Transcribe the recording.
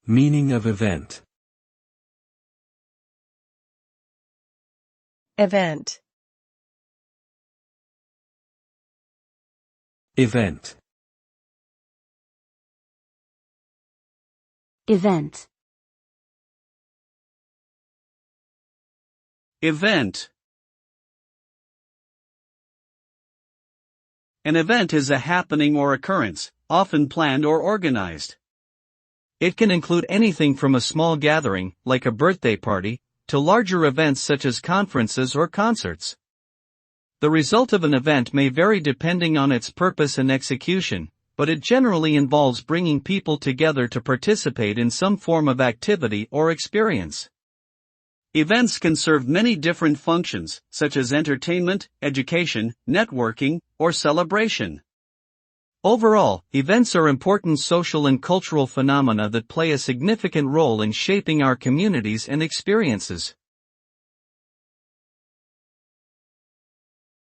Meaning of event. Event. Event. Event. Event. An event is a happening or occurrence, often planned or organized. It can include anything from a small gathering, like a birthday party, to larger events such as conferences or concerts. The result of an event may vary depending on its purpose and execution, but it generally involves bringing people together to participate in some form of activity or experience. Events can serve many different functions, such as entertainment, education, networking, or celebration. Overall, events are important social and cultural phenomena that play a significant role in shaping our communities and experiences.